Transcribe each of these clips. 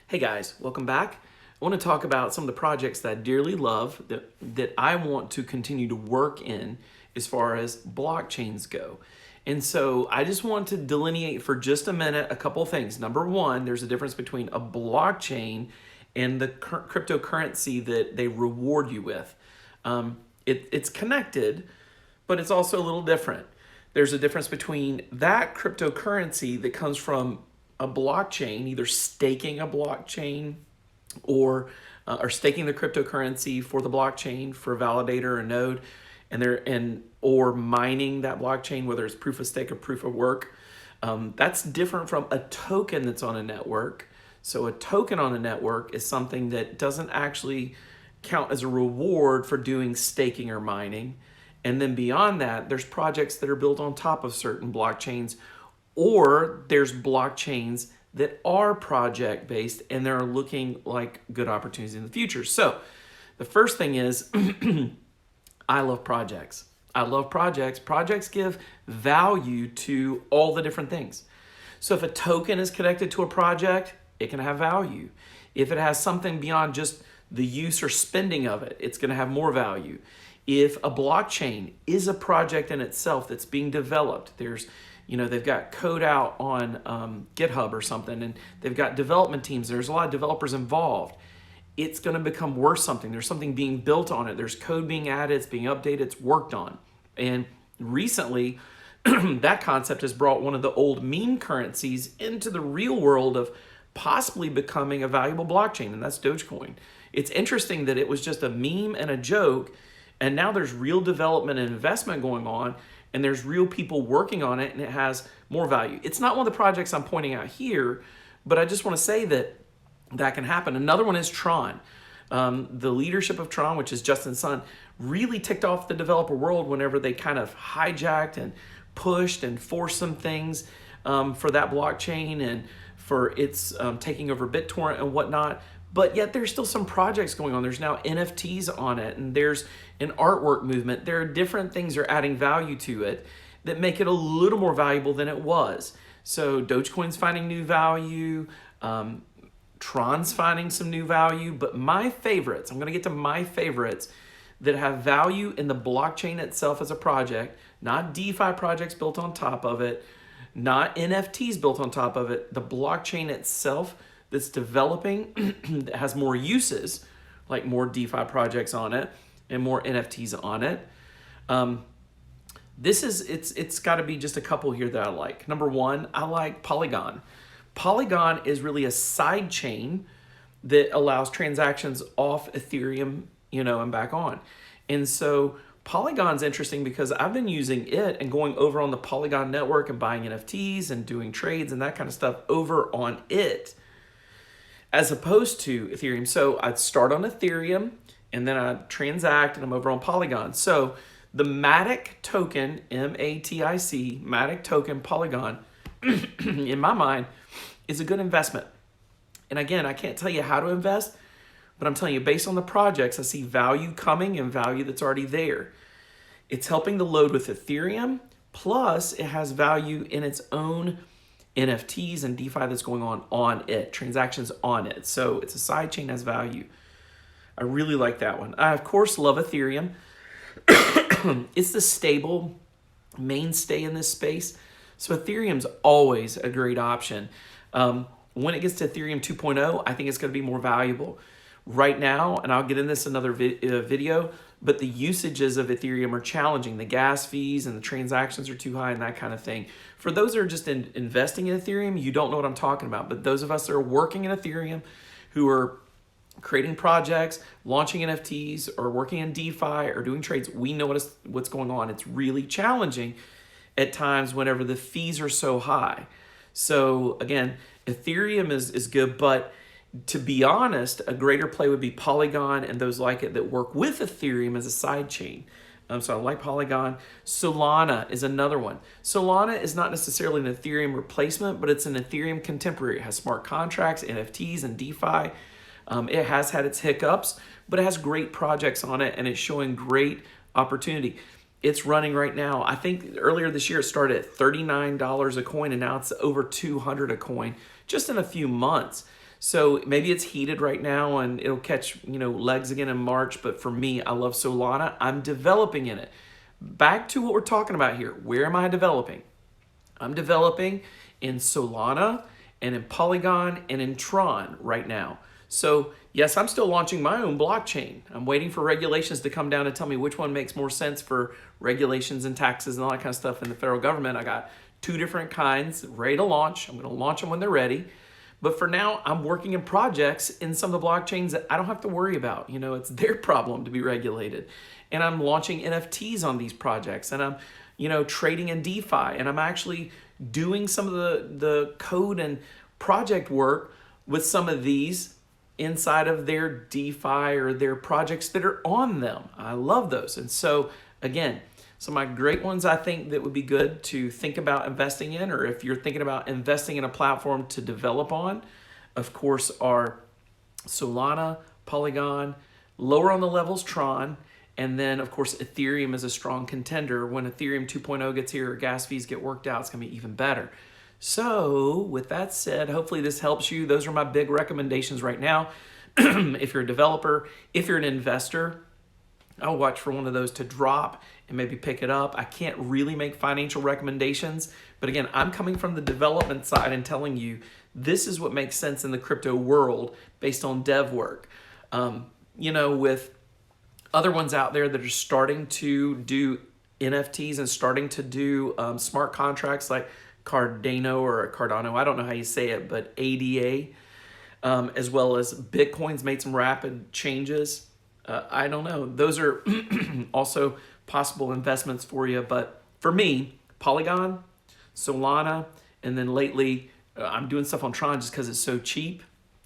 Hey guys, welcome back. I want to talk about some of the projects that I dearly love that I want to continue to work in as far as blockchains go. And so I just want to delineate for just a minute a couple of things. Number one, there's a difference between a blockchain and the cryptocurrency that they reward you with. It's connected, but it's also a little different. There's a difference between that cryptocurrency that comes from a blockchain, either staking a blockchain or staking the cryptocurrency for the blockchain for a validator or a node, or mining that blockchain, whether it's proof of stake or proof of work. That's different from a token that's on a network. So a token on a network is something that doesn't actually count as a reward for doing staking or mining. And then beyond that, there's projects that are built on top of certain blockchains, or there's blockchains that are project-based and they're looking like good opportunities in the future. So the first thing is, I love projects. I love projects. Projects give value to all the different things. So if a token is connected to a project, it can have value. If it has something beyond just the use or spending of it, it's going to have more value. If a blockchain is a project in itself that's being developed, they've got code out on GitHub or something, and they've got development teams. There's a lot of developers involved. It's going to become worth something. There's something being built on it. There's code being added. It's being updated. It's worked on. And recently, that concept has brought one of the old meme currencies into the real world of possibly becoming a valuable blockchain, and that's Dogecoin. It's interesting that it was just a meme and a joke, and now there's real development and investment going on, and there's real people working on it, and it has more value. It's not one of the projects I'm pointing out here, but I just want to say that can happen. Another one is Tron. The leadership of Tron, which is Justin's son, really ticked off the developer world whenever they kind of hijacked and pushed and forced some things for that blockchain and for its taking over BitTorrent and whatnot. But yet there's still some projects going on. There's now NFTs on it, and there's an artwork movement. There are different things that are adding value to it that make it a little more valuable than it was. So Dogecoin's finding new value. Tron's finding some new value. But my favorites, I'm going to get to my favorites that have value in the blockchain itself as a project, not DeFi projects built on top of it, not NFTs built on top of it, the blockchain itself that's developing that has more uses, like more DeFi projects on it and more NFTs on it. It's got to be just a couple here that I like. Number one, I like Polygon. Polygon is really a side chain that allows transactions off Ethereum, and back on. And so Polygon's interesting because I've been using it and going over on the Polygon network and buying NFTs and doing trades and that kind of stuff over on it, as opposed to Ethereum. So I'd start on Ethereum and then I'd transact and I'm over on Polygon. So the MATIC token, M-A-T-I-C, MATIC token Polygon, in my mind, is a good investment. And again, I can't tell you how to invest, but I'm telling you, based on the projects, I see value coming and value that's already there. It's helping the load with Ethereum, plus it has value in its own NFTs and DeFi that's going on it, transactions on it. So it's a side chain, has value. I really like that one. I, of course, love Ethereum. It's the stable mainstay in this space. So Ethereum's always a great option. When it gets to Ethereum 2.0, I think it's going to be more valuable. Right now, and I'll get into this in another video, but the usages of Ethereum are challenging. The gas fees and the transactions are too high and that kind of thing. For those that are just investing in Ethereum, you don't know what I'm talking about. But those of us that are working in Ethereum, who are creating projects, launching NFTs, or working in DeFi, or doing trades, we know what's going on. It's really challenging at times whenever the fees are so high. So again, Ethereum is good, but to be honest, a greater play would be Polygon and those like it that work with Ethereum as a side chain. So I like Polygon. Solana is another one. Solana is not necessarily an Ethereum replacement, but it's an Ethereum contemporary. It has smart contracts, NFTs, and DeFi. It has had its hiccups, but it has great projects on it, and it's showing great opportunity. It's running right now. I think earlier this year it started at $39 a coin, and now it's over $200 a coin just in a few months. So maybe it's heated right now and it'll catch, legs again in March. But for me, I love Solana. I'm developing in it. Back to what we're talking about here. Where am I developing? I'm developing in Solana and in Polygon and in Tron right now. So yes, I'm still launching my own blockchain. I'm waiting for regulations to come down and tell me which one makes more sense for regulations and taxes and all that kind of stuff in the federal government. I got 2 different kinds ready to launch. I'm going to launch them when they're ready. But for now, I'm working in projects in some of the blockchains that I don't have to worry about. It's their problem to be regulated. And I'm launching NFTs on these projects, and I'm, trading in DeFi, and I'm actually doing some of the code and project work with some of these inside of their DeFi or their projects that are on them. I love those. And so again, some of my great ones I think that would be good to think about investing in, or if you're thinking about investing in a platform to develop on, of course, are Solana, Polygon, lower on the levels, Tron, and then, of course, Ethereum is a strong contender. When Ethereum 2.0 gets here, or gas fees get worked out, it's going to be even better. So with that said, hopefully this helps you. Those are my big recommendations right now. If you're a developer, if you're an investor, I'll watch for one of those to drop and maybe pick it up. I can't really make financial recommendations, but again, I'm coming from the development side and telling you this is what makes sense in the crypto world based on dev work. With other ones out there that are starting to do NFTs and starting to do smart contracts like Cardano or Cardano, I don't know how you say it, but ADA, as well as Bitcoin's made some rapid changes. I don't know. Those are also possible investments for you. But for me, Polygon, Solana, and then lately I'm doing stuff on Tron just because it's so cheap.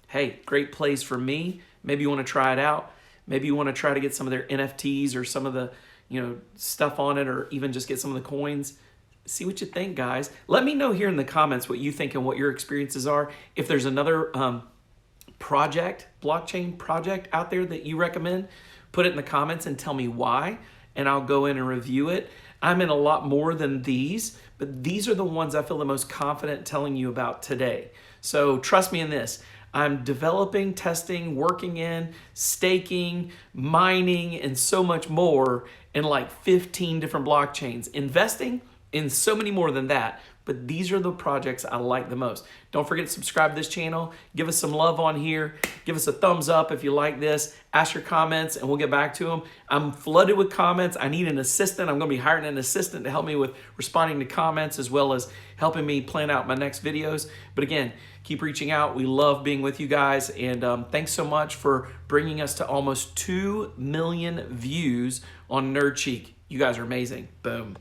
Hey, great plays for me. Maybe you want to try it out. Maybe you want to try to get some of their NFTs or some of the stuff on it, or even just get some of the coins. See what you think, guys. Let me know here in the comments what you think and what your experiences are. If there's another blockchain project out there that you recommend, put it in the comments and tell me why, and I'll go in and review it. I'm in a lot more than these, but these are the ones I feel the most confident telling you about today. So trust me in this. I'm developing, testing, working in, staking, mining, and so much more in like 15 different blockchains. Investing in so many more than that, but these are the projects I like the most. Don't forget to subscribe to this channel. Give us some love on here. Give us a thumbs up if you like this. Ask your comments and we'll get back to them. I'm flooded with comments. I need an assistant. I'm going to be hiring an assistant to help me with responding to comments as well as helping me plan out my next videos. But again, keep reaching out. We love being with you guys. And thanks so much for bringing us to almost 2 million views on Chic. You guys are amazing. Boom.